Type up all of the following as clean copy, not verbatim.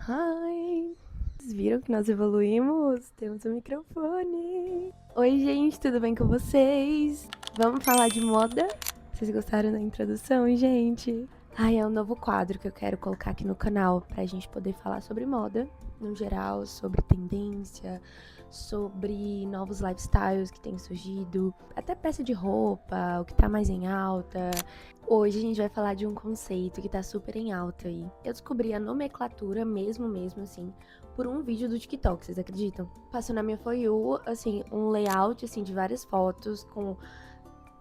Ai, vocês viram que nós evoluímos? Temos um microfone. Oi, gente, tudo bem com vocês? Vamos falar de moda? Vocês gostaram da introdução, gente? Ai, é um novo quadro que eu quero colocar aqui no canal pra gente poder falar sobre moda, no geral, sobre tendência, sobre novos lifestyles que têm surgido, até peça de roupa, o que tá mais em alta. Hoje a gente vai falar de um conceito que tá super em alta aí. Eu descobri a nomenclatura mesmo assim, por um vídeo do TikTok, vocês acreditam? Passou na minha For You, assim, um layout, assim, de várias fotos com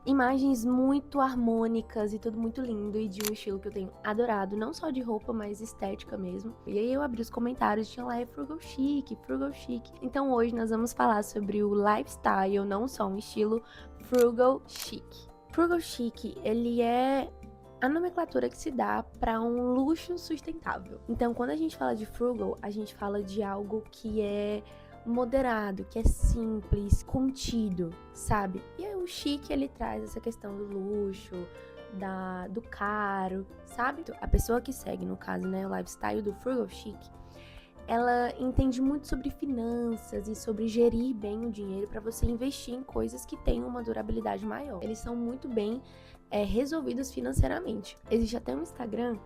imagens muito harmônicas e tudo muito lindo e de um estilo que eu tenho adorado, não só de roupa, mas estética mesmo. E aí eu abri os comentários, tinha lá frugal chic, frugal chic. Então hoje nós vamos falar sobre o lifestyle, não só um estilo frugal chic. Frugal chic, ele é a nomenclatura que se dá para um luxo sustentável. Então, quando a gente fala de frugal, a gente fala de algo que é moderado, que é simples, contido, sabe? E aí o chique, ele traz essa questão do luxo, do caro, sabe? A pessoa que segue, no caso, né, o lifestyle do frugal chic, ela entende muito sobre finanças e sobre gerir bem o dinheiro para você investir em coisas que tenham uma durabilidade maior. Eles são muito bem resolvidos financeiramente. Existe até um Instagram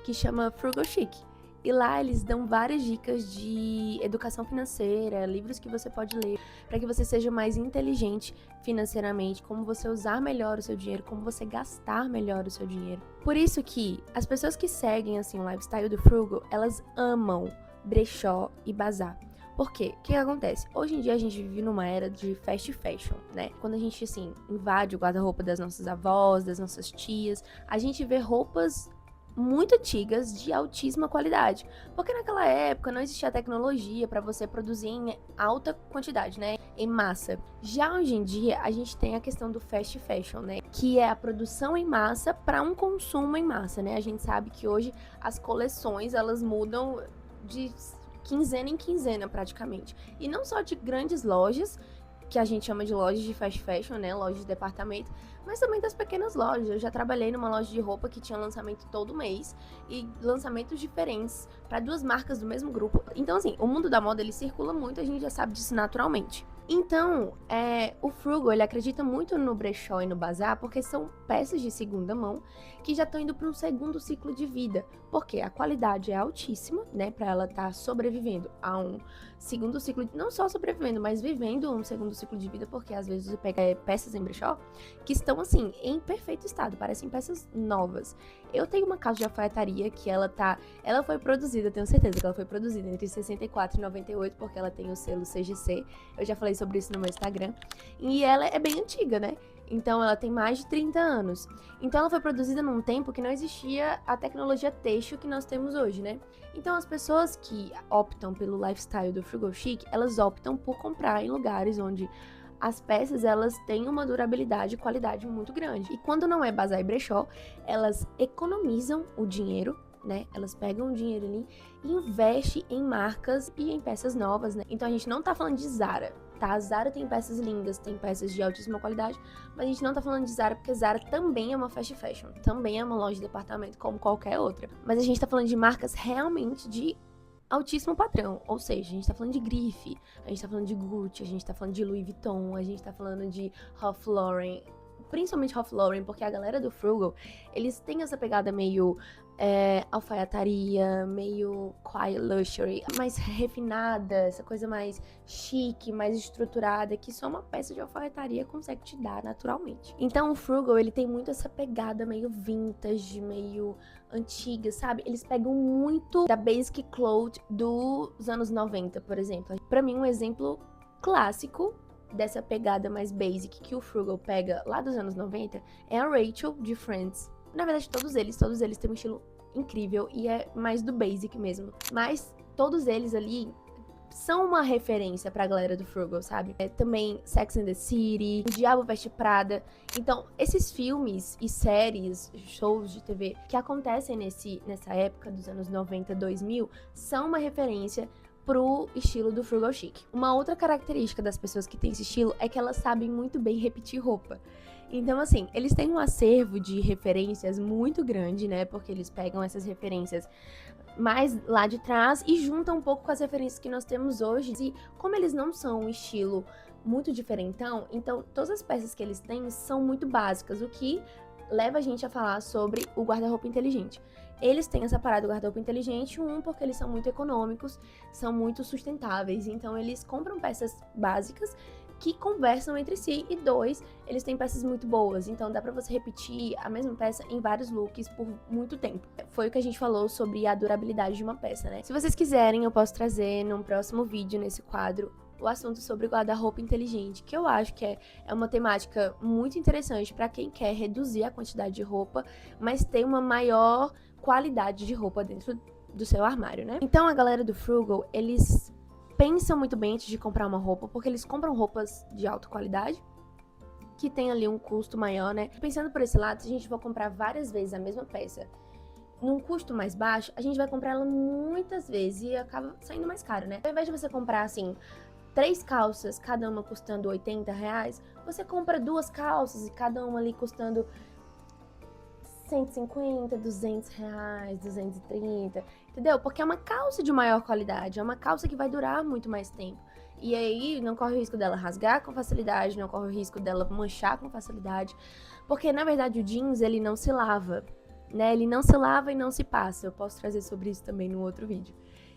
que chama Frugal Chic. E lá eles dão várias dicas de educação financeira, livros que você pode ler, para que você seja mais inteligente financeiramente, como você usar melhor o seu dinheiro, como você gastar melhor o seu dinheiro. Por isso que as pessoas que seguem assim o lifestyle do frugal, elas amam brechó e bazar. Por quê? O que acontece? Hoje em dia a gente vive numa era de fast fashion, né? Quando a gente, assim, invade o guarda-roupa das nossas avós, das nossas tias, a gente vê roupas muito antigas de altíssima qualidade. Porque naquela época não existia tecnologia para você produzir em alta quantidade, né? Em massa. Já hoje em dia a gente tem a questão do fast fashion, né? Que é a produção em massa para um consumo em massa, né? A gente sabe que hoje as coleções elas mudam de quinzena em quinzena praticamente. E não só de grandes lojas, que a gente chama de lojas de fast fashion, né, lojas de departamento, mas também das pequenas lojas. Eu já trabalhei numa loja de roupa que tinha lançamento todo mês e lançamentos diferentes para duas marcas do mesmo grupo. Então, assim, o mundo da moda ele circula muito, a gente já sabe disso naturalmente. Então, o frugal, ele acredita muito no brechó e no bazar, porque são peças de segunda mão que já estão indo para um segundo ciclo de vida, porque a qualidade é altíssima, né, para ela estar sobrevivendo a um segundo ciclo, não só sobrevivendo, mas vivendo um segundo ciclo de vida, porque às vezes você pega peças em brechó que estão, assim, em perfeito estado, parecem peças novas. Eu tenho uma casa de alfaiataria que ela foi produzida, tenho certeza que ela foi produzida entre 64 e 98, porque ela tem o selo CGC, eu já falei sobre isso no meu Instagram, e ela é bem antiga, né? Então ela tem mais de 30 anos. Então ela foi produzida num tempo que não existia a tecnologia têxtil que nós temos hoje, né? Então as pessoas que optam pelo lifestyle do frugal chic, elas optam por comprar em lugares onde as peças elas têm uma durabilidade e qualidade muito grande. E quando não é bazar e brechó, elas economizam o dinheiro, né? Elas pegam o dinheiro ali e investem em marcas e em peças novas, né? Então a gente não tá falando de Zara, tá? A Zara tem peças lindas, tem peças de altíssima qualidade, mas a gente não tá falando de Zara porque Zara também é uma fast fashion, também é uma loja de departamento como qualquer outra. Mas a gente tá falando de marcas realmente de altíssimo padrão, ou seja, a gente tá falando de grife, a gente tá falando de Gucci, a gente tá falando de Louis Vuitton, a gente tá falando de Ralph Lauren, principalmente Ralph Lauren, porque a galera do frugal, eles têm essa pegada meio alfaiataria, meio quiet luxury, mais refinada, essa coisa mais chique, mais estruturada, que só uma peça de alfaiataria consegue te dar naturalmente. Então o frugal, ele tem muito essa pegada meio vintage, meio antiga, sabe? Eles pegam muito da basic cloth dos anos 90, por exemplo. Pra mim, um exemplo clássico dessa pegada mais basic que o frugal pega lá dos anos 90 é a Rachel de Friends. Na verdade, todos eles têm um estilo incrível e é mais do basic mesmo. Mas todos eles ali são uma referência pra galera do frugal, sabe? Também Sex and the City, O Diabo Veste Prada. Então, esses filmes e séries, shows de TV que acontecem nessa época dos anos 90, 2000, são uma referência pro estilo do frugal chic. Uma outra característica das pessoas que têm esse estilo é que elas sabem muito bem repetir roupa. Então, assim, eles têm um acervo de referências muito grande, né? Porque eles pegam essas referências mais lá de trás e juntam um pouco com as referências que nós temos hoje. E como eles não são um estilo muito diferentão, então todas as peças que eles têm são muito básicas, o que leva a gente a falar sobre o guarda-roupa inteligente. Eles têm essa parada do guarda-roupa inteligente, porque eles são muito econômicos, são muito sustentáveis, então eles compram peças básicas que conversam entre si, e 2, eles têm peças muito boas, então dá pra você repetir a mesma peça em vários looks por muito tempo. Foi o que a gente falou sobre a durabilidade de uma peça, né? Se vocês quiserem, eu posso trazer num próximo vídeo, nesse quadro, o assunto sobre guarda-roupa inteligente, que eu acho que é uma temática muito interessante para quem quer reduzir a quantidade de roupa, mas ter uma maior qualidade de roupa dentro do seu armário, né? Então a galera do Frugal, eles pensam muito bem antes de comprar uma roupa, porque eles compram roupas de alta qualidade, que tem ali um custo maior, né? Pensando por esse lado, se a gente for comprar várias vezes a mesma peça num custo mais baixo, a gente vai comprar ela muitas vezes e acaba saindo mais caro, né? Ao invés de você comprar, assim, 3 calças, cada uma custando R$80, você compra 2 calças e cada uma ali custando 150, R$200, 230, entendeu? Porque é uma calça de maior qualidade, é uma calça que vai durar muito mais tempo. E aí não corre o risco dela rasgar com facilidade, não corre o risco dela manchar com facilidade, porque na verdade o jeans ele não se lava, né? Ele não se lava e não se passa. Eu posso trazer sobre isso também no outro vídeo.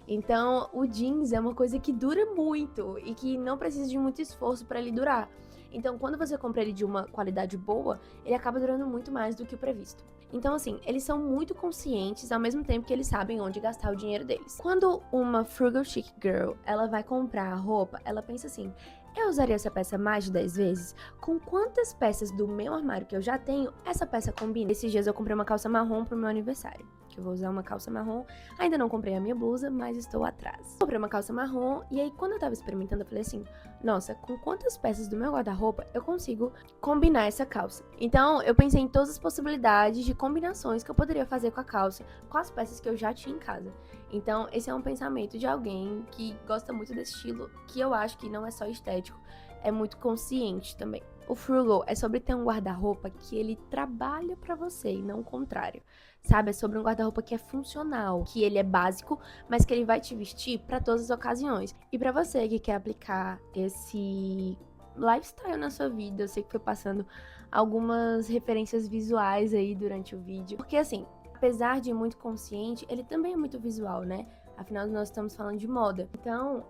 Então, o jeans é uma coisa que dura muito e que não precisa de muito esforço para ele durar. Então, quando você compra ele de uma qualidade boa, ele acaba durando muito mais do que o previsto. Então, assim, eles são muito conscientes ao mesmo tempo que eles sabem onde gastar o dinheiro deles. Quando uma frugal chic girl, ela vai comprar a roupa, ela pensa assim: eu usaria essa peça mais de 10 vezes? Com quantas peças do meu armário que eu já tenho, essa peça combina? Esses dias eu comprei uma calça marrom pro meu aniversário, que eu vou usar uma calça marrom. Ainda não comprei a minha blusa, mas estou atrás. Comprei uma calça marrom e aí quando eu tava experimentando eu falei assim: nossa, com quantas peças do meu guarda-roupa eu consigo combinar essa calça? Então eu pensei em todas as possibilidades de combinações que eu poderia fazer com a calça, com as peças que eu já tinha em casa. Então esse é um pensamento de alguém que gosta muito desse estilo, que eu acho que não é só estético, é muito consciente também. O Frugal é sobre ter um guarda-roupa que ele trabalha pra você e não o contrário, sabe? É sobre um guarda-roupa que é funcional, que ele é básico, mas que ele vai te vestir pra todas as ocasiões. E pra você que quer aplicar esse lifestyle na sua vida, eu sei que foi passando algumas referências visuais aí durante o vídeo, porque assim, apesar de muito consciente, ele também é muito visual, né? Afinal, nós estamos falando de moda. Então,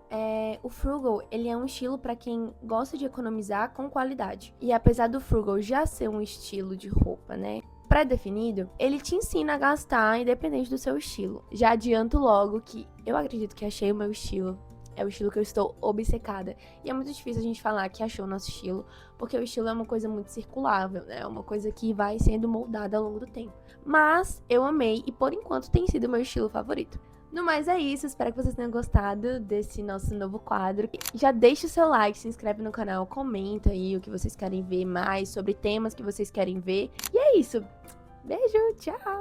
o Frugal, ele é um estilo para quem gosta de economizar com qualidade. E apesar do Frugal já ser um estilo de roupa, né, pré-definido, ele te ensina a gastar independente do seu estilo. Já adianto logo que eu acredito que achei o meu estilo. É o estilo que eu estou obcecada. E é muito difícil a gente falar que achou o nosso estilo, porque o estilo é uma coisa muito circulável, né? É uma coisa que vai sendo moldada ao longo do tempo. Mas eu amei e por enquanto tem sido o meu estilo favorito. No mais é isso, espero que vocês tenham gostado desse nosso novo quadro. Já deixa o seu like, se inscreve no canal, comenta aí o que vocês querem ver mais, sobre temas que vocês querem ver. E é isso. Beijo, tchau!